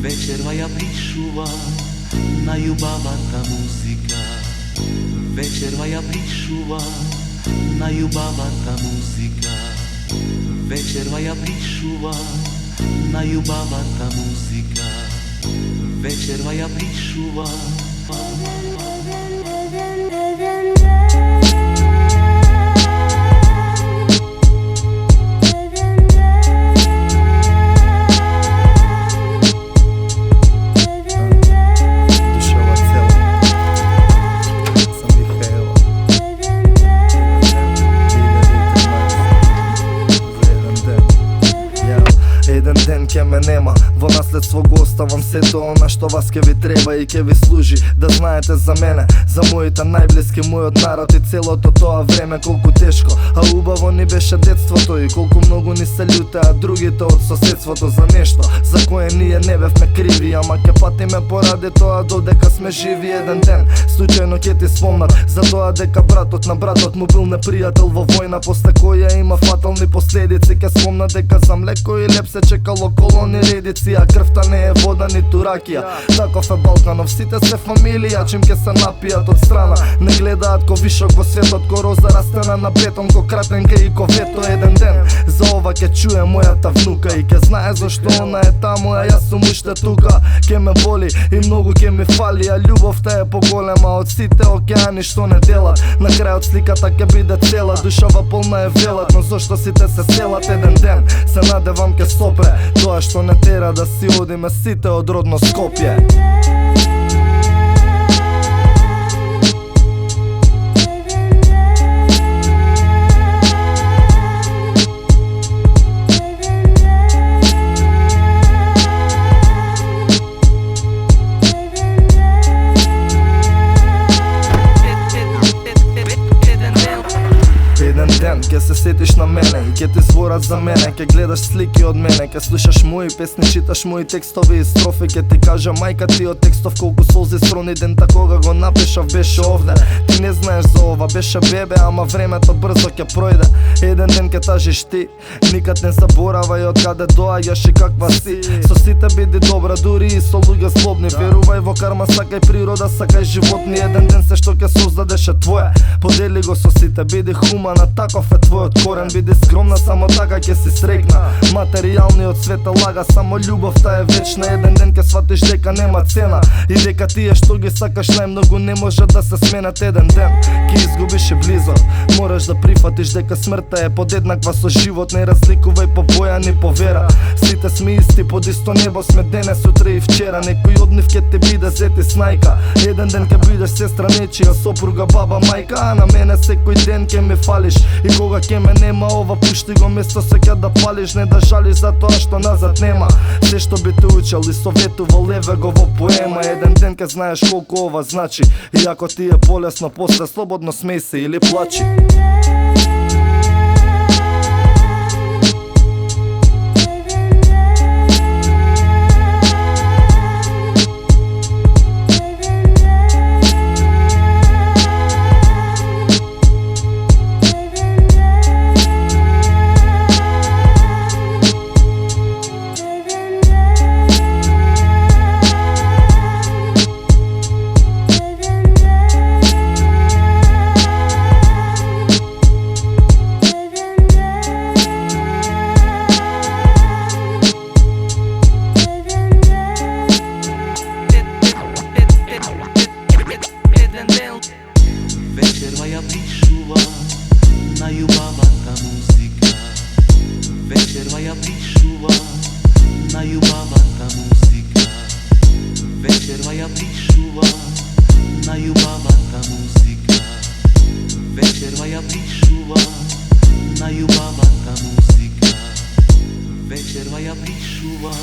Вечерва ја пришува најубавата музика. Вечерва ја пришува најубавата музика. Вечерва ја пришува најубавата музика. Вечерва ја пришува. Еден ден ке ме нема, во наследство го оставам сето она што вас ке ви треба и ке ви служи. Да знаете за мене, за моите најблиски, мојот народ и целото тоа време колку тешко, а убаво ни беше детството и колку многу ни се љутеа другите од соседството за нешто за кое ние не бевме криви, ама ке патиме поради тоа додека сме живи. Еден ден случајно ке ти спомнат за тоа дека братот на братот му бил непријател во војна, после која има фатални последици. Ке спомнат дека за млеко и леп се чекало колони редици, а крвта не е вода ниту ракија. Таков е Балканов, сите се фамилија, чим ке се напијат од страна. Не гледаат ко вишок во светот, ко роза растена на бетон, ко кратенка и ко вето. Еден ден за ова ке чуе мојата внука и ке знае зашто она е таму, а јас сум уште тука. Ке ме воли и многу ке ми фали, а љубовта е поголема од сите океани што не делат. На крајот сликата ке биде цела, душава полна е велат, но зошто сите се селат? Еден ден се надевам ке сопре тоа што не тера да си одиме сите од родно Скопје. Еден ден ке се сетиш на мене и ке ти зборат за мене, ке гледаш слики од мене, ке слушаш мои песни, читаш мои текстови и строфи, ке ти кажа мајка ти од текстов колку солзи срони дента кога го напишав беше овде. Ти не знаеш за ова, беше бебе, ама времето брзо ке пројде. Еден ден ке тажиш ти, никад не заборавај од каде доаѓаш и каква си. Со сите биди добра, дури и со луѓе злобни. Верувај во карма, сакај природа, сакај животни. Еден ден се што ке создадеше твое, подели го со сите, биди хумана, таков е твојот корен. Биди скромна, само така ќе си срекна. Материјалниот свет лага, само љубовта е вечна. Еден ден ќе сватиш дека нема цена и дека тие што ги сакаш најмногу не може да се сменат. Еден ден ќе изгубиш и близо, мораш да прифатиш дека смртта е подеднаква со живот. Не разликувај по боја ни по вера, сите сме исти, под исто небо сме денес, утре и вчера. Некој од нив ќе те биде зети снајка, еден ден ќе бидеш сестра нечија, сопруга, баба, мајка, а на мене секој ден ќе ме фалиш. И кога ке ме нема, ова пушти го место сега да палиш, не да жалиш за тоа што назад нема. Се што би те учел и советувал, леве го во поема. Еден ден ке знаеш колку ова значи, и ако ти е полесно после, слободно смеј се или плачи. Вечерва ја пришува најубавата музика. Вечерва ја пришува најубавата музика. Вечерва ја пришува најубавата музика. Вечерва ја пришува најубавата музика. Вечерва ја пришува.